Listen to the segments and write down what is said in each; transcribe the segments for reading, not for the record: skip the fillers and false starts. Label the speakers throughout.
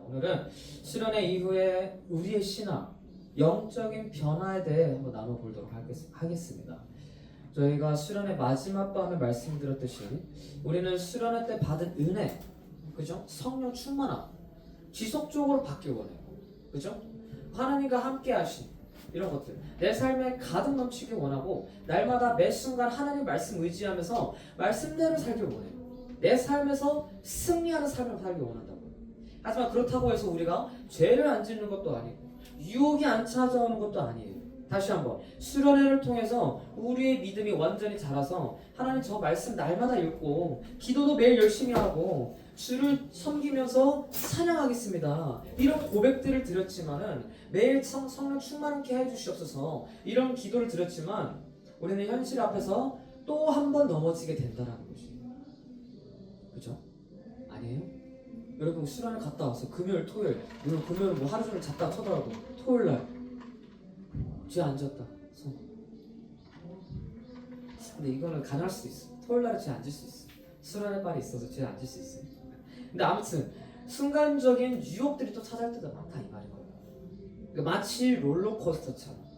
Speaker 1: 오늘은 수련회 이후에 우리의 신앙, 영적인 변화에 대해 한번 나눠보도록 하겠습니다. 저희가 수련회 마지막 밤에 말씀드렸듯이 우리는 수련회 때 받은 은혜, 그죠? 성령 충만함, 지속적으로 받길 원해요. 그죠? 하나님과 함께 하신 이런 것들, 내 삶에 가득 넘치길 원하고 날마다 매 순간 하나님 말씀 의지하면서 말씀대로 살길 원해요. 내 삶에서 승리하는 삶을 살길 원한다고요. 하지만 그렇다고 해서 우리가 죄를 안 짓는 것도 아니고 유혹이 안 찾아오는 것도 아니에요. 다시 한번 수련회를 통해서 우리의 믿음이 완전히 자라서 하나님 저 말씀 날마다 읽고 기도도 매일 열심히 하고 주를 섬기면서 찬양하겠습니다. 이런 고백들을 드렸지만은 매일 성령 충만케 해주시옵소서 이런 기도를 드렸지만 우리는 현실 앞에서 또 한 번 넘어지게 된다라는 것이 그죠? 아니에요? 여러분 수련회 갔다 와서 금요일 토요일 물론 금요일 뭐 하루 종일 잤다 쳐더라도 토요일날 뒤에 앉았다 손. 근데 이거는 가능할 수도 있어. 토요일날에 뒤에 앉을 수 있어. 수련회 빨이 있어서 뒤에 앉을 수 있어. 근데 아무튼 순간적인 유혹들이 또 찾아올 때도 많다 이 말이거든요. 그러니까 마치 롤러코스터처럼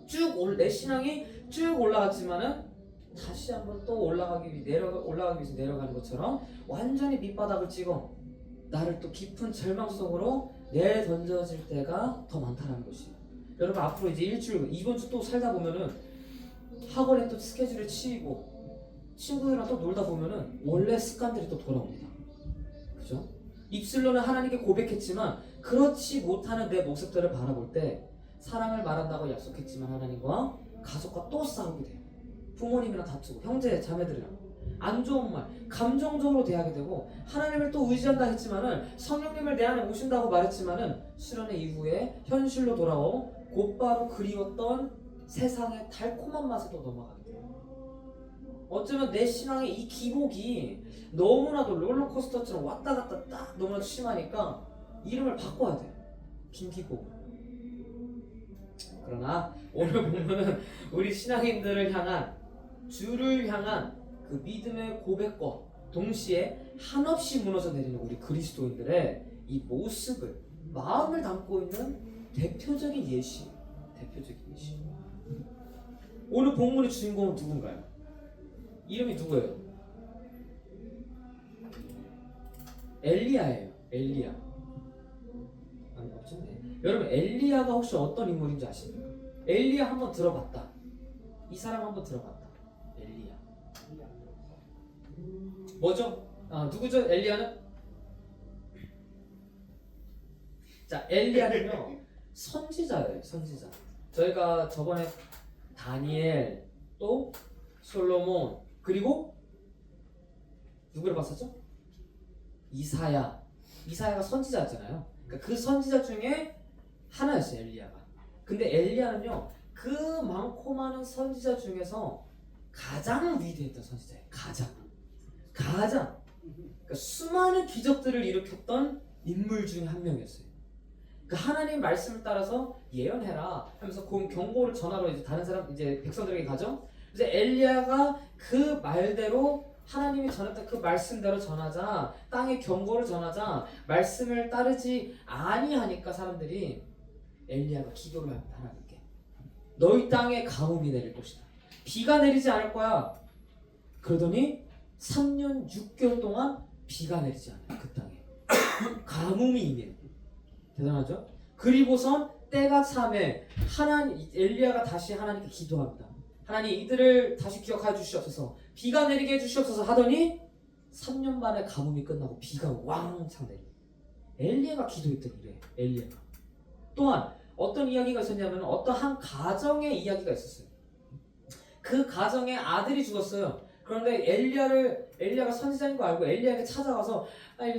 Speaker 1: 내 신앙이 쭉 올라갔지만은 다시 한번 또 올라가기 위해서 내려가는 것처럼 완전히 밑바닥을 찍어 나를 또 깊은 절망 속으로 내던져질 때가 더 많다는 것이에요. 여러분 앞으로 이제 일주일 이번 주 또 살다 보면은 학원에 또 스케줄에 치이고 친구들이랑 또 놀다 보면은 원래 습관들이 또 돌아옵니다. 그죠? 입술로는 하나님께 고백했지만 그렇지 못하는 내 모습들을 바라볼 때 사랑을 말한다고 약속했지만 하나님과 가족과 또 싸우게 돼요. 부모님이랑 다투고 형제 자매들이랑 안 좋은 말 감정적으로 대하게 되고 하나님을 또 의지한다 했지만은 성령님을 내 안에 오신다고 말했지만은 수련회 이후에 현실로 돌아오 곧바로 그리웠던 세상의 달콤한 맛에 또 넘어가게 돼요. 어쩌면 내 신앙의 이 기복이 너무나도 롤러코스터처럼 왔다 갔다 딱 너무나도 심하니까 이름을 바꿔야 돼. 김기복. 그러나 오늘 보면은 우리 신앙인들을 향한 주를 향한 그 믿음의 고백과 동시에 한없이 무너져 내리는 우리 그리스도인들의 이 모습을 마음을 담고 있는 대표적인 예시. 오늘 본문의 주인공은 누군가요? 이름이 누구예요? 엘리야예요. 엘리야. 아니 없죠? 여러분 엘리야가 혹시 어떤 인물인지 아십니까? 엘리야 한번 들어봤다. 이 사람 한번 들어봤다. 엘리야. 뭐죠? 누구죠? 엘리야는? 자, 엘리야는요 선지자예요. 선지자. 저희가 저번에 다니엘 또 솔로몬 그리고 누구를 봤었죠? 이사야가 선지자였잖아요. 그러니까 그 선지자 중에 하나였어요. 엘리야가. 근데 엘리야는요 그 많고 많은 선지자 중에서 가장 위대했던 선지자예요. 가장 그러니까 수많은 기적들을 일으켰던 인물 중에 한 명이었어요. 그 하나님 말씀을 따라서 예언해라 하면서 그 경고를 전하러 이제 다른 사람 이제 백성들에게 가죠. 그래서 엘리야가 그 말대로 하나님이 전했던 그 말씀대로 전하자 땅에 경고를 전하자 말씀을 따르지 아니하니까 사람들이 엘리야가 기도를 합니다. 하나님께 너희 땅에 가뭄이 내릴 것이다. 비가 내리지 않을 거야. 그러더니 3년 6개월 동안 비가 내리지 않아요. 그 땅에 가뭄이 임해요. 대단하죠? 그리고선 때가 차매 엘리야가 다시 하나님께 기도합니다. 하나님 이들을 다시 기억하여 주시옵소서 비가 내리게 해주시옵소서 하더니 3년 만에 가뭄이 끝나고 비가 왕창 내려요. 엘리야가 기도했던 일이에요. 엘리야가 또한 어떤 이야기가 있었냐면 어떤 한 가정의 이야기가 있었어요. 그 가정에 아들이 죽었어요. 그런데 엘리야가 선지자인 거 알고 엘리야에게 찾아가서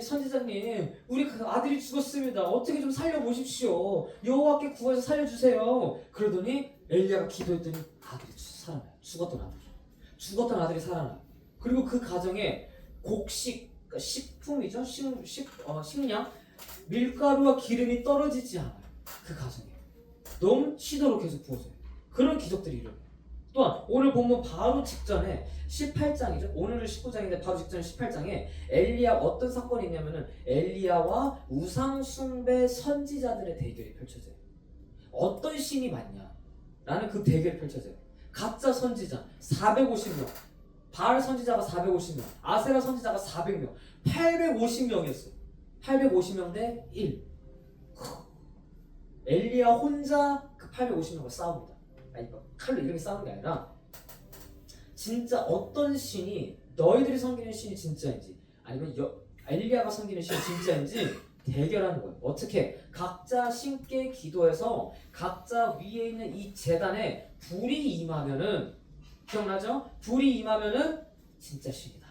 Speaker 1: 선지자님 우리 아들이 죽었습니다. 어떻게 좀 살려보십시오. 여호와께 구해서 살려주세요. 그러더니 엘리야가 기도했더니 아들이 살아나요. 죽었던 아들이 살아나요. 그리고 그 가정에 곡식, 그러니까 식품이죠. 식량, 밀가루와 기름이 떨어지지 않아요. 그 가정에 넘치도록 계속 부어져요. 그런 기적들이 일어나요. 또한 오늘 본문 바로 직전에 18장이죠. 오늘은 19장인데 바로 직전에 18장에 엘리야 어떤 사건이 있냐면은 엘리야와 우상 숭배 선지자들의 대결이 펼쳐져요. 어떤 신이 맞냐? 라는 그 대결이 펼쳐져요. 가짜 선지자 450명, 바알 선지자가 450명, 아세라 선지자가 400명, 850명이었어요. 850명 대 1. 엘리야 혼자 그 850명과 싸웁니다. 아니 칼로 이렇게 싸우는 게 아니라 진짜 어떤 신이 너희들이 섬기는 신이 진짜인지 아니면 엘리야가 섬기는 신이 진짜인지 대결하는 거예요. 어떻게? 각자 신께 기도해서 각자 위에 있는 이 제단에 불이 임하면은 기억나죠? 불이 임하면은 진짜 신이다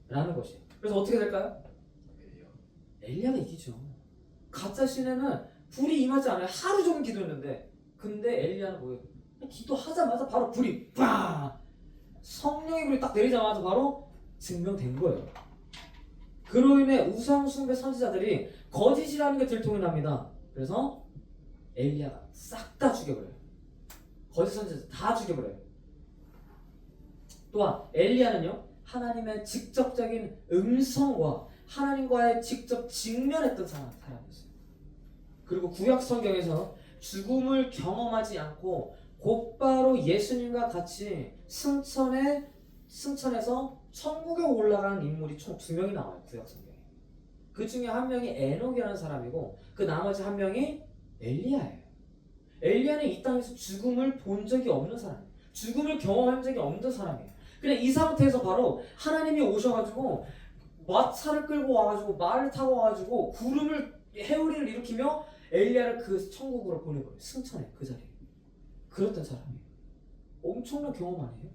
Speaker 1: 라는 것이에요. 그래서 어떻게 될까요? 엘리야가 이기죠. 가짜 신에는 불이 임하지 않아요. 하루 종일 기도했는데 근데 엘리야는 뭐예요? 기도하자마자 바로 불이 빵! 성령의 불이 딱 내리자마자 바로 증명된 거예요. 그로 인해 우상 숭배 선지자들이 거짓이라는 게 들통이 납니다. 그래서 엘리야가 싹 다 죽여버려요. 거짓 선지자 다 죽여버려요. 또한 엘리야는요 하나님의 직접적인 음성과 하나님과의 직접 직면했던 사람이었어요. 그리고 구약 성경에서 죽음을 경험하지 않고 곧바로 예수님과 같이 승천해서 천국에 올라가는 인물이 총 2명이 나와요. 구약 성경에. 그 중에 한 명이 에녹이라는 사람이고 그 나머지 한 명이 엘리야예요. 엘리야는 이 땅에서 죽음을 본 적이 없는 사람이에요. 죽음을 경험한 적이 없는 사람이에요. 그냥 이 상태에서 바로 하나님이 오셔가지고 마차를 끌고 와가지고 말을 타고 와가지고 구름을 해오리를 일으키며 엘리야를 그 천국으로 보내버려요. 승천해 그 자리에. 그랬던 사람이에요. 엄청난 경험 아니에요?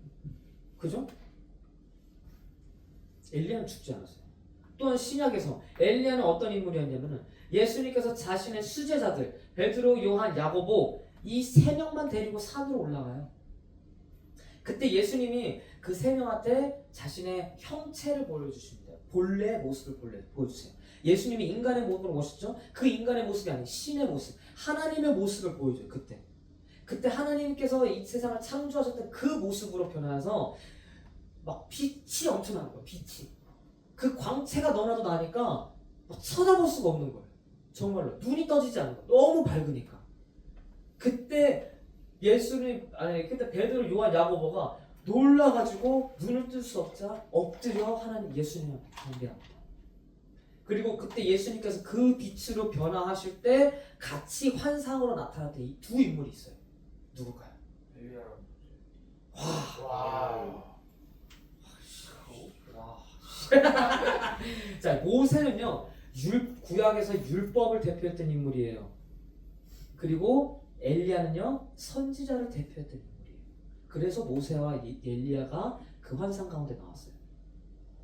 Speaker 1: 그죠? 엘리야는 죽지 않았어요. 또한 신약에서 엘리야는 어떤 인물이었냐면은 예수님께서 자신의 수제자들 베드로, 요한, 야고보 이 3명만 데리고 산으로 올라가요. 그때 예수님이 그 3명한테 자신의 형체를 보여주십니다. 본래의 모습을 보여주세요. 예수님이 인간의 모습으로 오셨죠? 그 인간의 모습이 아닌 신의 모습, 하나님의 모습을 보여줘요. 그때 하나님께서 이 세상을 창조하셨던 그 모습으로 변화해서 막 빛이 엄청나는 거예요. 빛이. 그 광채가 너나도 나니까 막 쳐다볼 수가 없는 거예요. 정말로 눈이 떠지지 않는 거예요. 너무 밝으니까. 그때 그때 베드로, 요한, 야고보가 놀라가지고 눈을 뜰 수 없자 엎드려 하나님 예수님을 경배합니다. 그리고 그때 예수님께서 그 빛으로 변화하실 때 같이 환상으로 나타났던 이 2 인물이 있어요. 누굴까요?
Speaker 2: 엘리야랑
Speaker 1: 와. 자, 모세는요 구약에서 율법을 대표했던 인물이에요. 그리고 엘리야는요 선지자를 대표했던 인물이에요. 그래서 모세와 엘리야가 그 환상 가운데 나왔어요.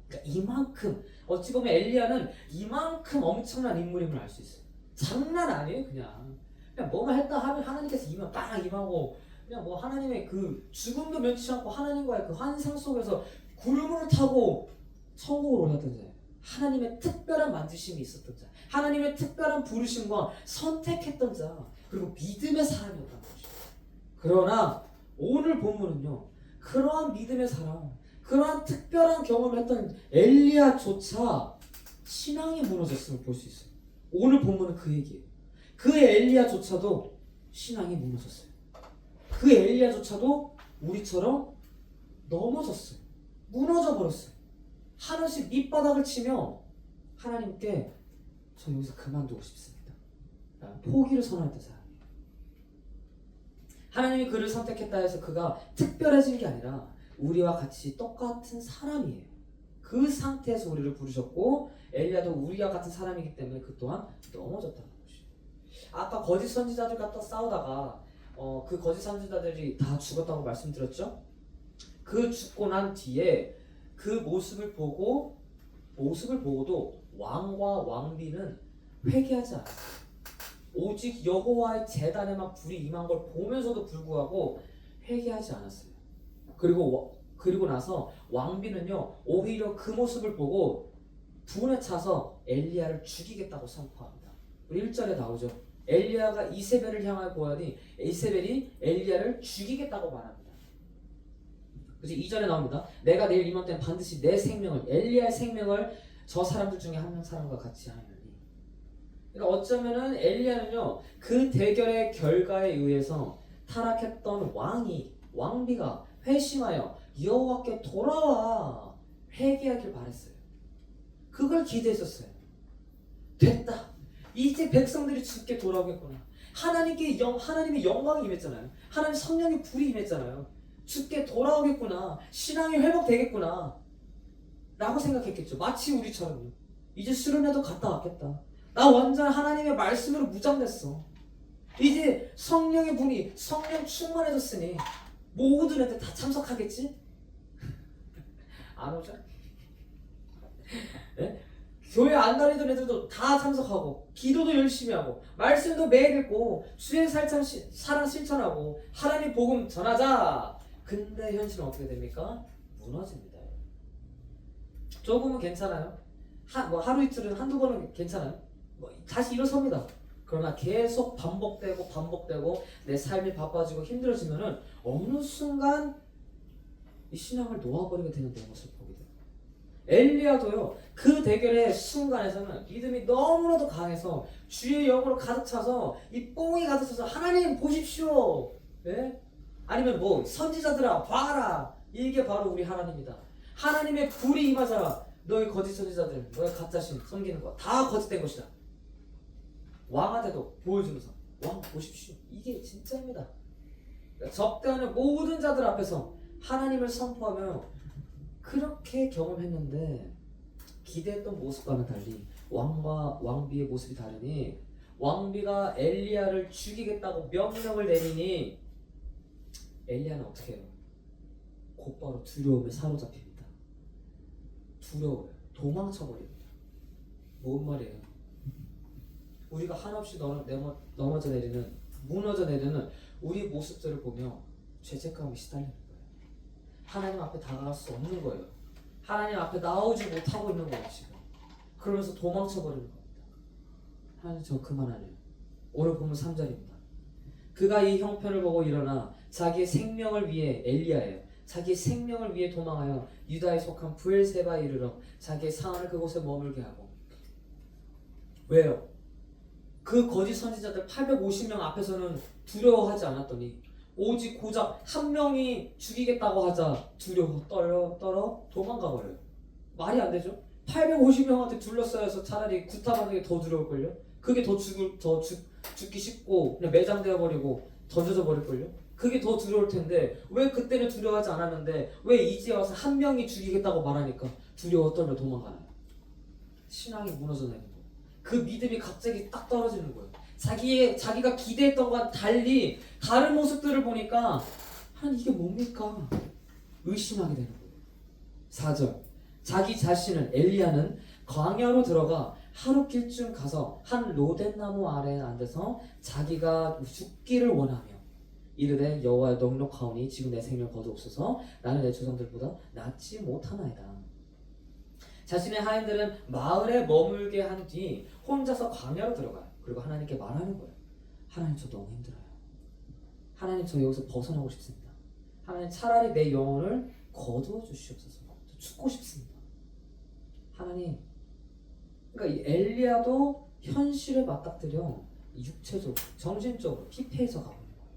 Speaker 1: 그러니까 이만큼 어찌 보면 엘리야는 이만큼 엄청난 인물임을 알 수 있어요. 장난 아니에요. 그냥 뭐만 했다 하면 하나님께서 빵 임하고 그냥 뭐 하나님의 그 죽음도 면치 않고 하나님과의 그 환상 속에서 구름을 타고 천국으로 올랐던 자예요. 하나님의 특별한 만지심이 있었던 자, 하나님의 특별한 부르심과 선택했던 자, 그리고 믿음의 사람이었던 것이죠. 그러나 오늘 본문은요 그러한 믿음의 사람, 그러한 특별한 경험을 했던 엘리야조차 신앙이 무너졌음을 볼 수 있어요. 오늘 본문은 그 얘기예요. 그 엘리야조차도 신앙이 무너졌어요. 그 엘리야조차도 우리처럼 넘어졌어요. 무너져 버렸어요. 하나씩 밑바닥을 치며 하나님께 저 여기서 그만두고 싶습니다. 포기를 선언했던 사람이에요. 하나님이 그를 선택했다 해서 그가 특별해진 게 아니라 우리와 같이 똑같은 사람이에요. 그 상태에서 우리를 부르셨고 엘리야도 우리와 같은 사람이기 때문에 그 또한 넘어졌다는 것이에요. 아까 거짓 선지자들 갖다 싸우다가 그 거짓 선지자들이 다 죽었다고 말씀드렸죠? 그 죽고 난 뒤에 그 모습을 보고도 왕과 왕비는 회개하지 않았어요. 오직 여호와의 제단에만 불이 임한 걸 보면서도 불구하고 회개하지 않았어요. 그리고 나서 왕비는요 오히려 그 모습을 보고 분에 차서 엘리야를 죽이겠다고 선포합니다. 1절에 나오죠. 엘리야가 이세벨을 향하여 보아하니 이세벨이 엘리야를 죽이겠다고 말합니다. 그지? 이전에 나옵니다. 내가 내일 이맘때는 반드시 내 생명을, 엘리야의 생명을 저 사람들 중에 한 명 사람과 같이 하느니. 그러니까 어쩌면은 엘리야는요, 그 대결의 결과에 의해서 타락했던 왕비가 회심하여 여호와께 돌아와 회개하길 바랬어요. 그걸 기대했었어요. 됐다. 이제 백성들이 주께 돌아오겠구나. 하나님의 영광이 임했잖아요. 하나님 성령의 불이 임했잖아요. 주께 돌아오겠구나. 신앙이 회복되겠구나. 라고 생각했겠죠. 마치 우리처럼요. 이제 수련회도 갔다 왔겠다. 나 완전 하나님의 말씀으로 무장됐어. 이제 성령의 분이 성령 충만해졌으니 모든 애들 다 참석하겠지? 안 오죠? 네? 교회 안 다니던 애들도 다 참석하고 기도도 열심히 하고 말씀도 매일 읽고 주의 사랑 실천하고 하나님 복음 전하자. 근데 현실은 어떻게 됩니까? 무너집니다. 조금은 괜찮아요. 하루 이틀은 한두 번은 괜찮아요. 다시 일어섭니다. 그러나 계속 반복되고 내 삶이 바빠지고 힘들어지면은 어느 순간 이 신앙을 놓아버리게 되는 내 모습을 보게 돼요. 엘리야도요, 그 대결의 순간에서는 믿음이 너무나도 강해서 주의 영으로 가득 차서 이 뽕이 가득 차서 하나님 보십시오. 네? 아니면 뭐 선지자들아 봐라. 이게 바로 우리 하나님이다. 하나님의 불이 임하자. 너희 거짓 선지자들, 너희 가짜신 섬기는 거 다 거짓된 것이다. 왕한테도 보여주면서 왕 보십시오. 이게 진짜입니다. 그러니까 적대하는 모든 자들 앞에서 하나님을 선포하며 그렇게 경험했는데 기대했던 모습과는 달리 왕과 왕비의 모습이 다르니 왕비가 엘리야를 죽이겠다고 명령을 내리니 엘리야는 어떻게 해요? 곧바로 두려움에 사로잡힙니다. 두려워요. 도망쳐버립니다. 뭔 말이에요? 우리가 한없이 무너져 내리는 우리 모습들을 보며 죄책감에 시달리는 거예요. 하나님 앞에 다가갈 수 없는 거예요. 하나님 앞에 나오지 못하고 있는 거예요 지금. 그러면서 도망쳐버리는 겁니다. 하나님 저 그만하네요. 오늘 보면 3절입니다. 그가 이 형편을 보고 일어나 자기의 생명을 위해 엘리야예요. 자기 생명을 위해 도망하여 유다에 속한 브엘세바에 이르러 자기의 사안을 그곳에 머물게 하고. 왜요? 그 거짓 선지자들 850명 앞에서는 두려워하지 않았더니 오직 고작 한 명이 죽이겠다고 하자 두려워 떨어 도망가 버려요. 말이 안 되죠? 850명한테 둘러싸여서 차라리 구타받는 게 더 두려울걸요? 그게 더 죽기 쉽고 그냥 매장되어 버리고 던져져 버릴걸요? 그게 더 두려울 텐데 왜 그때는 두려워하지 않았는데 왜 이제 와서 한 명이 죽이겠다고 말하니까 두려워 떨며 도망가나요? 신앙이 무너져 내는 거예요. 그 믿음이 갑자기 딱 떨어지는 거예요. 자기가 기대했던 것과 달리 다른 모습들을 보니까 하나님 이게 뭡니까? 의심하게 되는 거예요. 4절 자기 자신은 엘리야는 광야로 들어가 하룻길쯤 가서 한 로댓나무 아래에 앉아서 자기가 죽기를 원하며 이르되 여호와여 넉넉하오니 지금 내 생명을 거두옵소서 나는 내 조상들보다 낫지 못하나이다. 자신의 하인들은 마을에 머물게 한 뒤 혼자서 광야로 들어가요. 그리고 하나님께 말하는 거예요. 하나님 저 너무 힘들어요. 하나님 저 여기서 벗어나고 싶습니다. 하나님 차라리 내 영혼을 거두어 주시옵소서. 저 죽고 싶습니다. 하나님, 그러니까 이 엘리야도 현실에 맞닥뜨려 육체적으로, 정신적으로 피폐해져 가버린 거예요.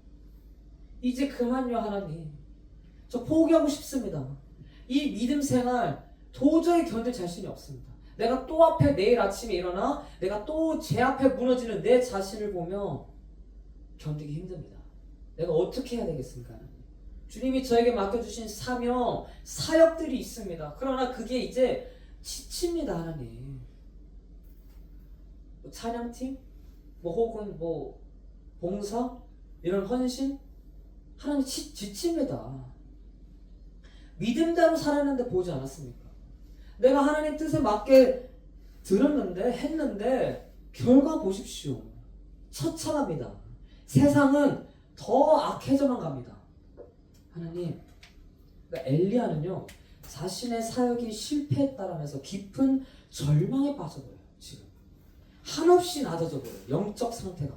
Speaker 1: 이제 그만요 하나님. 저 포기하고 싶습니다. 이 믿음 생활 도저히 견딜 자신이 없습니다. 내가 또 앞에 내일 아침에 일어나 내가 또 제 앞에 무너지는 내 자신을 보며 견디기 힘듭니다. 내가 어떻게 해야 되겠습니까? 하나님? 주님이 저에게 맡겨주신 사명, 사역들이 있습니다. 그러나 그게 이제 지칩니다. 하나님. 뭐 찬양팀? 혹은 봉사? 이런 헌신? 하나님 지칩니다. 믿음대로 살았는데 보지 않았습니까? 내가 하나님 뜻에 맞게 했는데 결과 보십시오. 처참합니다. 세상은 더 악해져만 갑니다. 하나님, 그러니까 엘리야는요 자신의 사역이 실패했다라면서 깊은 절망에 빠져버려요. 지금 한없이 낮아져 버려요. 영적 상태가.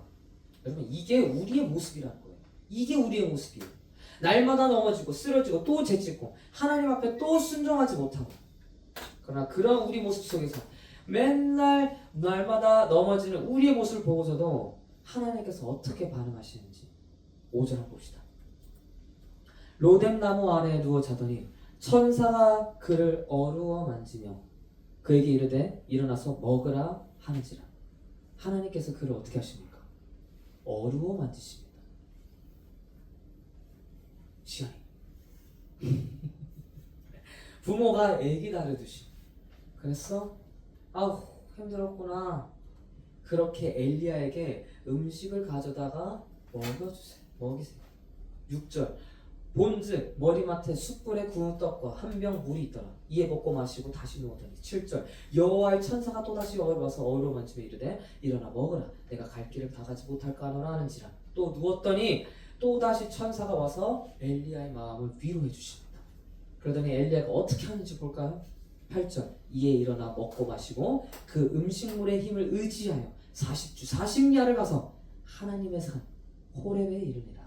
Speaker 1: 여러분 이게 우리의 모습이라는 거예요. 이게 우리의 모습이에요. 날마다 넘어지고 쓰러지고 또 죄짓고 하나님 앞에 또 순종하지 못하고. 그러나 그런 우리 모습 속에서 맨날 날마다 넘어지는 우리의 모습을 보고서도 하나님께서 어떻게 반응하시는지 5절 봅시다. 로뎀나무 아래에 누워 자더니 천사가 그를 어루어 만지며 그에게 이르되 일어나서 먹으라 하는지라. 하나님께서 그를 어떻게 하십니까? 어루어 만지십니다. 시간이 부모가 애기 다루듯이. 그래서 아우 힘들었구나. 그렇게 엘리야에게 음식을 가져다가 먹여주세요. 먹이세요. 6절 본즉 머리맡에 숯불에 구운 떡과 한 병 물이 있더라. 이에 먹고 마시고 다시 누웠더니. 7절 여호와의 천사가 또다시 와서 어루어 만지며 이르되 일어나 먹으라. 내가 갈 길을 다 가지 못할까 하노라 하는지라. 또 누웠더니 또다시 천사가 와서 엘리야의 마음을 위로해 주십니다. 그러더니 엘리야가 어떻게 하는지 볼까요? 8절 이에 일어나 먹고 마시고 그 음식물의 힘을 의지하여 40주 40야를 가서 하나님의 산 호렙에 이르니라.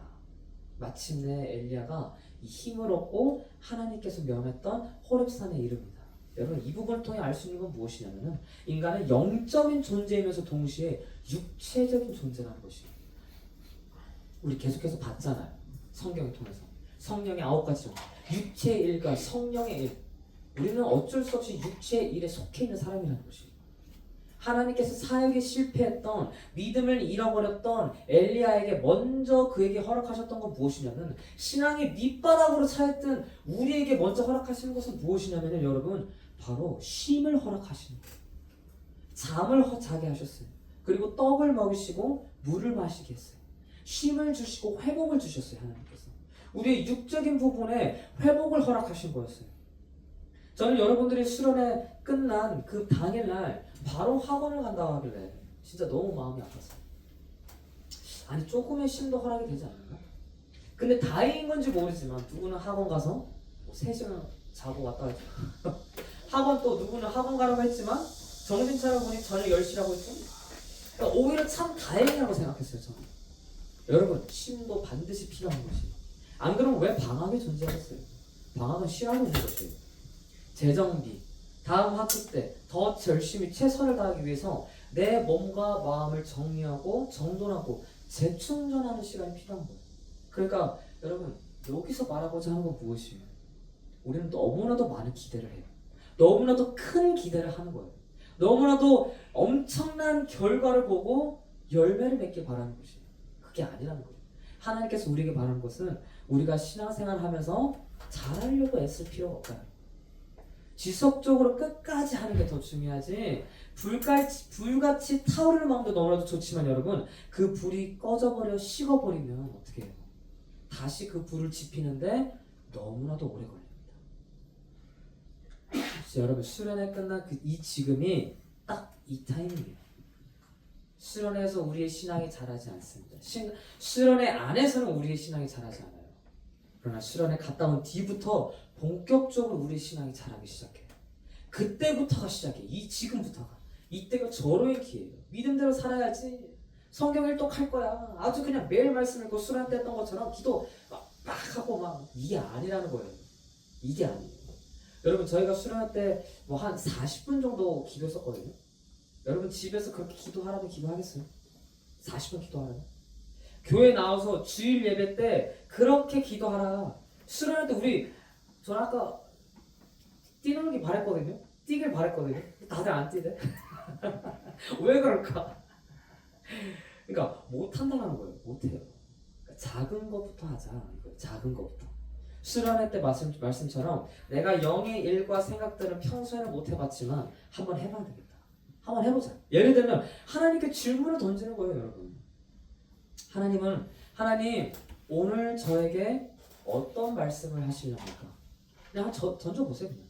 Speaker 1: 마침내 엘리야가 이 힘을 얻고 하나님께서 명했던 호렙산에 이릅니다. 여러분 이 부분을 통해 알 수 있는 건 무엇이냐면은 인간은 영적인 존재이면서 동시에 육체적인 존재라는 것이에요. 우리 계속해서 봤잖아요. 성경을 통해서 성령의 9가지 존재, 육체의 일과 성령의 일. 우리는 어쩔 수 없이 육체의 일에 속해 있는 사람이라는 것이에요. 하나님께서 사역에 실패했던, 믿음을 잃어버렸던 엘리야에게 먼저 그에게 허락하셨던 건 무엇이냐면, 신앙의 밑바닥으로 차있던 우리에게 먼저 허락하시는 것은 무엇이냐면 여러분 바로 쉼을 허락하시는 거예요. 잠을 자게 하셨어요. 그리고 떡을 먹이시고 물을 마시게 했어요. 쉼을 주시고 회복을 주셨어요. 하나님께서 우리의 육적인 부분에 회복을 허락하신 거였어요. 저는 여러분들이 수련회 끝난 그 당일날 바로 학원을 간다고 하길래 진짜 너무 마음이 아팠어요. 아니 조금의 쉼도 허락이 되지 않나? 근데 다행인 건지 모르지만 누구는 학원 가서 뭐 3시간 자고 왔다 갔죠. 학원 또 누구는 학원 가라고 했지만 정신 차려보니 저녁 10시라고 했죠. 그러니까 오히려 참 다행이라고 생각했어요. 저는. 여러분 쉼도 반드시 필요한 것이에요. 안 그러면 왜 방학이 존재했어요? 방학은 쉬라고 있는 것이에요. 재정비, 다음 학기 때 더 열심히 최선을 다하기 위해서 내 몸과 마음을 정리하고 정돈하고 재충전하는 시간이 필요한 거예요. 그러니까 여러분 여기서 말하고자 하는 건 무엇이에요? 우리는 너무나도 많은 기대를 해요. 너무나도 큰 기대를 하는 거예요. 너무나도 엄청난 결과를 보고 열매를 맺길 바라는 것이에요. 그게 아니라는 거예요. 하나님께서 우리에게 바라는 것은 우리가 신앙생활을 하면서 잘하려고 애쓸 필요가 없어요. 지속적으로 끝까지 하는 게 더 중요하지, 불같이 타오르는 마음도 너무나도 좋지만 여러분 그 불이 꺼져버려 식어버리면 어떻게 해요? 다시 그 불을 지피는데 너무나도 오래 걸립니다. 여러분 수련회 끝난 이 지금이 딱 이 타이밍이에요. 수련회에서 우리의 신앙이 자라지 않습니다. 수련회 안에서는 우리의 신앙이 자라지 않아요. 그러나 수련회 갔다 온 뒤부터 본격적으로 우리의 신앙이 자라기 시작해요. 그때부터가 시작이에요. 지금부터가. 이때가 절호의 기회예요. 믿음대로 살아야지. 성경 일독할 거야. 아주 그냥 매일 말씀 읽고 수련회 때 했던 것처럼 기도 막 하고 막 이게 아니라는 거예요. 이게 아니에요. 여러분 저희가 수련회 때 뭐 한 40분 정도 기도했었거든요. 여러분 집에서 그렇게 기도하라면 기도하겠어요? 40분 기도하라면? 교회 나와서 주일 예배 때 그렇게 기도하라. 수련회 때 저는 아까 뛰는 게 바랬거든요. 뛰길 바랬거든요. 다들 안 뛰네. 왜 그럴까? 그러니까 못한다는 거예요. 못해요. 그러니까 작은 것부터 하자. 이거예요. 작은 것부터. 수련회 때 말씀처럼 내가 영의 일과 생각들은 평소에는 못 해봤지만 한번 해봐야 되겠다. 한번 해보자. 예를 들면 하나님께 질문을 던지는 거예요. 여러분. 하나님 오늘 저에게 어떤 말씀을 하시려니까 그냥 던져보세요. 그냥.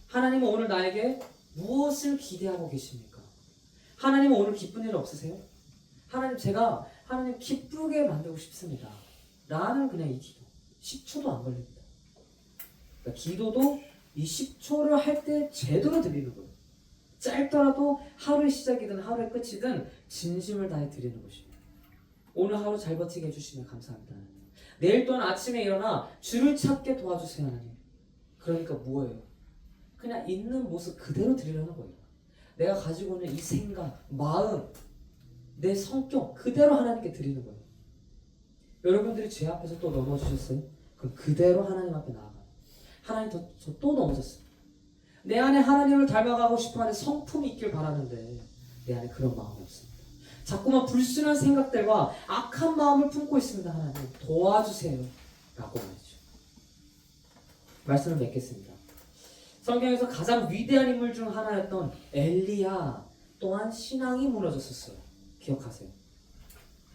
Speaker 1: 하나님은 오늘 나에게 무엇을 기대하고 계십니까? 하나님은 오늘 기쁜 일 없으세요? 제가 하나님 기쁘게 만들고 싶습니다. 나는 그냥 이 기도 10초도 안 걸립니다. 그러니까 기도도 이 10초를 할 때 제대로 드리는 거예요. 짧더라도 하루의 시작이든 하루의 끝이든 진심을 다해 드리는 것입니다. 오늘 하루 잘 버티게 해주시면 감사합니다. 내일 또한 아침에 일어나 주를 찾게 도와주세요 하나님. 그러니까 뭐예요? 그냥 있는 모습 그대로 드리려는 거예요. 내가 가지고 있는 이 생각, 마음, 내 성격 그대로 하나님께 드리는 거예요. 여러분들이 죄 앞에서 또 넘어지셨어요? 그럼 그대로 하나님 앞에 나아가요. 하나님 저 또 넘어졌어요. 내 안에 하나님을 닮아가고 싶어하는 성품이 있길 바라는데 내 안에 그런 마음이 없습니다. 자꾸만 불순한 생각들과 악한 마음을 품고 있습니다. 하나님 도와주세요 라고 말이죠. 말씀을 맺겠습니다. 성경에서 가장 위대한 인물 중 하나였던 엘리야 또한 신앙이 무너졌었어요. 기억하세요.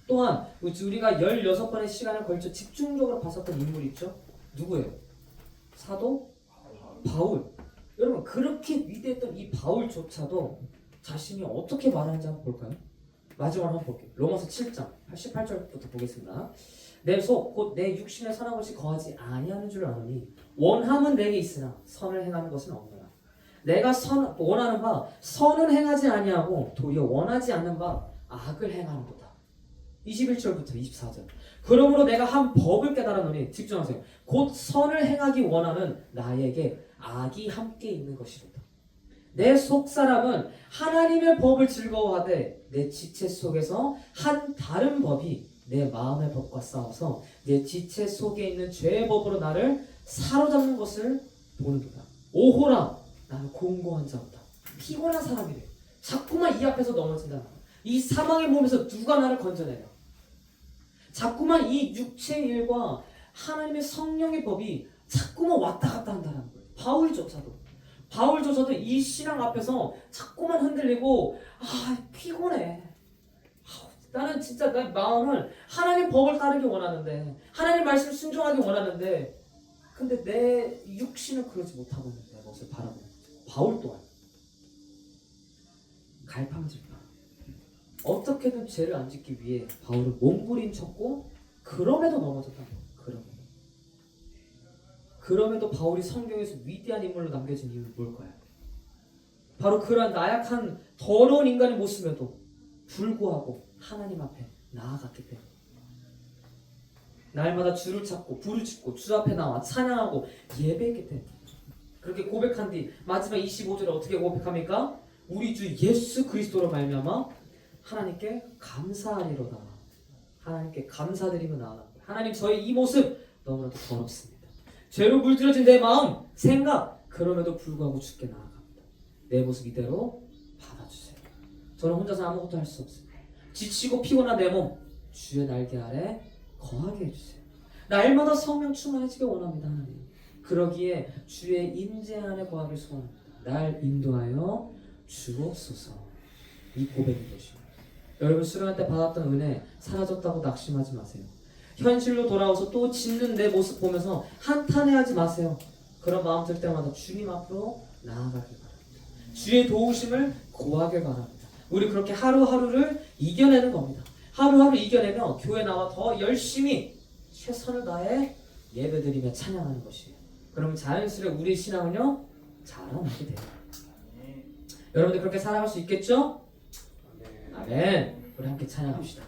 Speaker 1: 또한 우리가 16번의 시간을 걸쳐 집중적으로 봤었던 인물 있죠? 누구예요? 사도 바울. 여러분 그렇게 위대했던 이 바울조차도 자신이 어떻게 말하는지 한번 볼까요? 마지막으로 한번 볼게요. 로마서 7장 18절부터 보겠습니다. 내 속 곧 내 육신에 선한 것이 거하지 아니하는 줄 아노니 원함은 내게 있으나 선을 행하는 것은 없노라. 내가 원하는 바 선은 행하지 아니하고 도리어 원하지 않는 바 악을 행하는도다. 21절부터 24절. 그러므로 내가 한 법을 깨달았노니 집중하세요. 곧 선을 행하기 원하는 나에게 악이 함께 있는 것이로다. 내 속사람은 하나님의 법을 즐거워하되 내 지체 속에서 한 다른 법이 내 마음의 법과 싸워서 내 지체 속에 있는 죄의 법으로 나를 사로잡는 것을 보는도다. 오호라 나는 공고한 자로다. 피곤한 사람이래. 자꾸만 이 앞에서 넘어진다. 이 사망의 몸에서 누가 나를 건져내냐. 자꾸만 이 육체의 일과 하나님의 성령의 법이 자꾸만 왔다 갔다 한다는 거예요. 바울조차도 이 신앙 앞에서 자꾸만 흔들리고 피곤해. 나는 진짜 내 마음을 하나님 법을 따르기 원하는데 하나님 말씀 순종하기 원하는데 근데 내 육신은 그러지 못하고 있는 내 모습을 바라보는 거죠. 바울 또한 갈팡질팡 어떻게든 죄를 안 짓기 위해 바울은 몸부림쳤고 그럼에도 넘어졌다. 그럼에도 바울이 성경에서 위대한 인물로 남겨진 이유는 뭘까요? 바로 그러한 나약한 더러운 인간의 모습에도 불구하고 하나님 앞에 나아갔기 때문에 날마다 주를 찾고 불을 짓고 주 앞에 나와 찬양하고 예배했기 때문에 그렇게 고백한 뒤 마지막 25절에 어떻게 고백합니까? 우리 주 예수 그리스도로 말미암아 하나님께 감사하리로다. 하나님께 감사드리며 나아갑니다. 하나님 저의 이 모습 너무나도 더럽습니다. 죄로 물들어진 내 마음, 생각 그럼에도 불구하고 주께 나아갑니다. 내 모습 이대로 받아주세요. 저는 혼자서 아무것도 할 수 없습니다. 지치고 피곤한 내 몸 주의 날개 아래 거하게 해주세요. 날마다 성령 충만해지길 원합니다. 하나님. 그러기에 주의 임재 안에 거하길 소원합니다. 날 인도하여 주옵소서. 이 고백인 것입니다. 여러분 수련할 때 받았던 은혜 사라졌다고 낙심하지 마세요. 현실로 돌아와서 또 짓는 내 모습 보면서 한탄해하지 마세요. 그런 마음 들 때마다 주님 앞으로 나아가길 바랍니다. 주의 도우심을 구하길 바랍니다. 우리 그렇게 하루하루를 이겨내는 겁니다. 하루하루 이겨내며 교회 나와 더 열심히 최선을 다해 예배드리며 찬양하는 것이에요. 그럼 자연스레 우리 신앙은요 자라나게 돼요. 여러분들 그렇게 살아갈 수 있겠죠? 아멘. 우리 함께 찬양합시다.